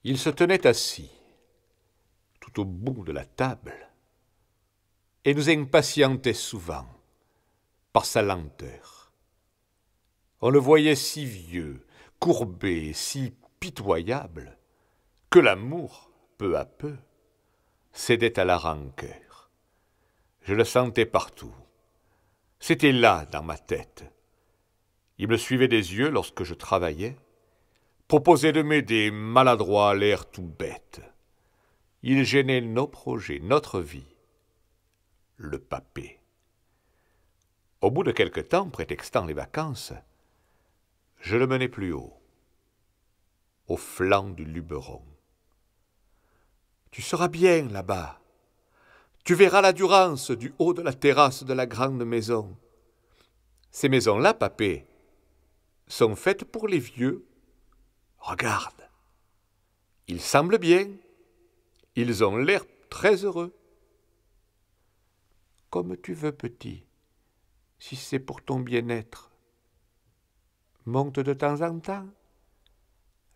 Il se tenait assis, tout au bout de la table, et nous impatientait souvent par sa lenteur. On le voyait si vieux, courbé, si pitoyable, que l'amour, peu à peu, cédait à la rancœur. Je le sentais partout. C'était là, dans ma tête. Il me suivait des yeux lorsque je travaillais, proposait de m'aider, maladroit, l'air tout bête. Il gênait nos projets, notre vie. Le papé. Au bout de quelque temps, prétextant les vacances, je le menai plus haut, au flanc du Luberon. Tu seras bien là-bas. Tu verras la Durance du haut de la terrasse de la grande maison. Ces maisons-là, papé, sont faites pour les vieux. Regarde. Ils semblent bien. Ils ont l'air très heureux. Comme tu veux, petit, si c'est pour ton bien-être. Monte de temps en temps.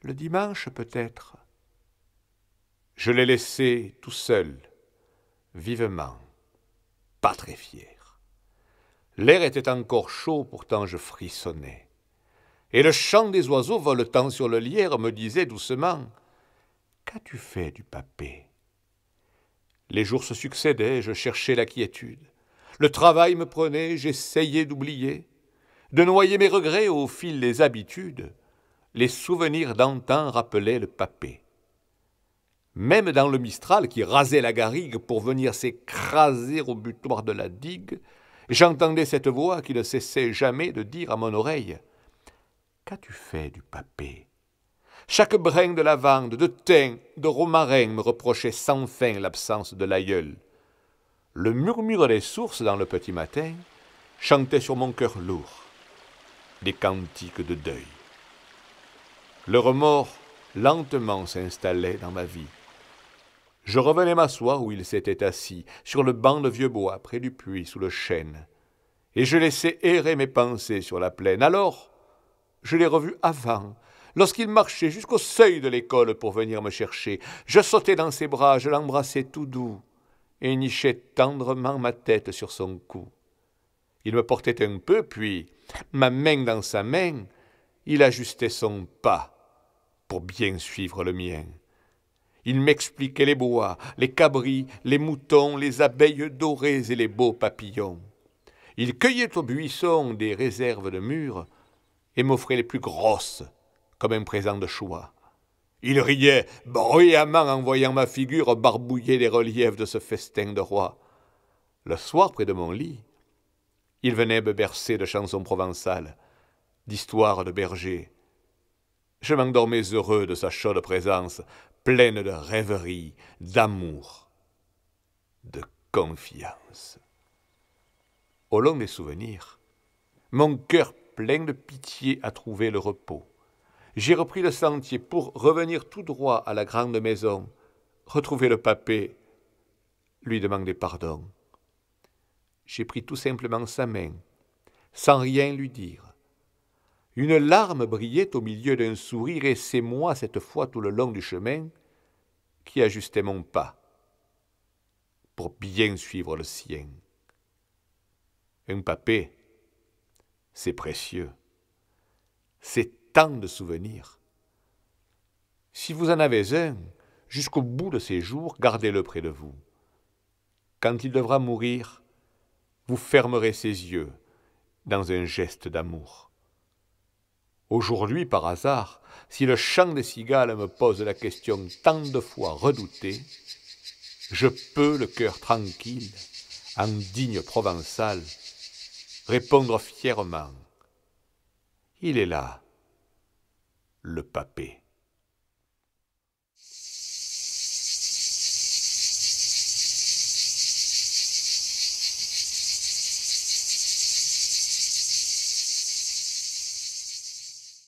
Le dimanche, peut-être. Je l'ai laissé tout seul, vivement, pas très fier. L'air était encore chaud, pourtant je frissonnais. Et le chant des oiseaux voletant sur le lierre me disait doucement « Qu'as-tu fait du papé ?» Les jours se succédaient, je cherchais la quiétude. Le travail me prenait, j'essayais d'oublier, de noyer mes regrets au fil des habitudes. Les souvenirs d'antan rappelaient le papé. Même dans le Mistral qui rasait la garrigue pour venir s'écraser au butoir de la digue, j'entendais cette voix qui ne cessait jamais de dire à mon oreille « Qu'as-tu fait du papé ?» Chaque brin de lavande, de thym, de romarin me reprochait sans fin l'absence de l'aïeul. Le murmure des sources dans le petit matin chantait sur mon cœur lourd des cantiques de deuil. Le remords lentement s'installait dans ma vie. Je revenais m'asseoir où il s'était assis, sur le banc de vieux bois, près du puits, sous le chêne, et je laissais errer mes pensées sur la plaine. Alors, je l'ai revu avant, lorsqu'il marchait jusqu'au seuil de l'école pour venir me chercher. Je sautais dans ses bras, je l'embrassais tout doux, et nichais tendrement ma tête sur son cou. Il me portait un peu, puis, ma main dans sa main, il ajustait son pas pour bien suivre le mien. Il m'expliquait les bois, les cabris, les moutons, les abeilles dorées et les beaux papillons. Il cueillait au buisson des réserves de mûres et m'offrait les plus grosses, comme un présent de choix. Il riait bruyamment en voyant ma figure barbouiller les reliefs de ce festin de roi. Le soir, près de mon lit, il venait me bercer de chansons provençales, d'histoires de bergers. Je m'endormais heureux de sa chaude présence, pleine de rêverie, d'amour, de confiance. Au long des souvenirs, mon cœur plein de pitié a trouvé le repos. J'ai repris le sentier pour revenir tout droit à la grande maison, retrouver le papé, lui demander pardon. J'ai pris tout simplement sa main, sans rien lui dire. Une larme brillait au milieu d'un sourire, et c'est moi, cette fois tout le long du chemin, qui ajustais mon pas pour bien suivre le sien. Un papé, c'est précieux. C'est tant de souvenirs. Si vous en avez un, jusqu'au bout de ses jours, gardez-le près de vous. Quand il devra mourir, vous fermerez ses yeux dans un geste d'amour. Aujourd'hui, par hasard, si le chant des cigales me pose la question tant de fois redoutée, je peux, le cœur tranquille, en digne provençal, répondre fièrement. Il est là, le papé.